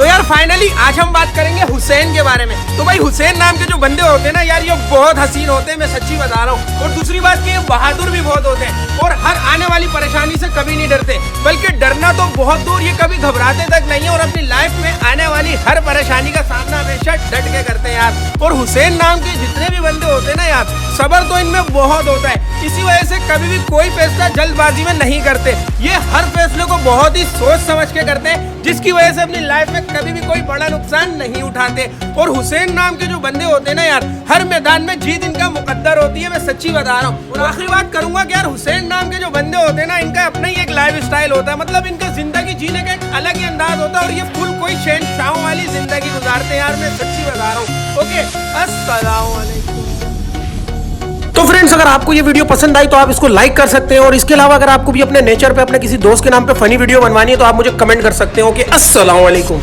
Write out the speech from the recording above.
तो यार फाइनली आज हम बात करेंगे हुसैन के बारे में। तो भाई हुसैन नाम के जो बंदे होते हैं ना यार, ये बहुत हसीन होते हैं, मैं सच्ची बता रहा हूँ। और दूसरी बात कि ये बहादुर भी बहुत होते हैं और हर आने वाली परेशानी से कभी नहीं डरते, बल्कि डरना तो बहुत दूर, ये कभी घबराते तक नहीं है और अपनी लाइफ में आने वाली हर परेशानी का सामना हमेशा डट के करते हैं यार। और हुसैन नाम के जितने भी बंदे होते हैं ना यार, सब्र तो इनमें बहुत होता है। इसी वजह से कभी भी कोई फैसला जल्दबाजी में नहीं करते, ये हर फैसले को बहुत ही सोच समझ के करते हैं, जिसकी वजह से अपनी लाइफ में कभी भी कोई बड़ा नुकसान नहीं उठाते। और हुसैन नाम के जो बंदे होते हैं ना यार, हर मैदान में जीत इनका मुकद्दर होती है, मैं सच्ची बता रहा हूँ। और आखिरी बात करूंगा कि यार हुसैन नाम के जो बंदे होते हैं ना, इनका अपना ही एक लाइफ स्टाइल होता है, मतलब इनका जिंदगी जीने का एक अलग ही अंदाज होता है और ये फुल कोई शहंशाहों वाली जिंदगी गुजारते हैं यार, मैं सच्ची बता रहा हूँ। ओके, अस्सलाम वालेकुम। तो फ्रेंड्स, अगर आपको ये वीडियो पसंद आई तो आप इसको लाइक कर सकते हैं, और इसके अलावा अगर आपको भी अपने नेचर पे अपने किसी दोस्त के नाम पे फनी वीडियो बनवानी है तो आप मुझे कमेंट कर सकते हो कि अस्सलाम वालेकुम।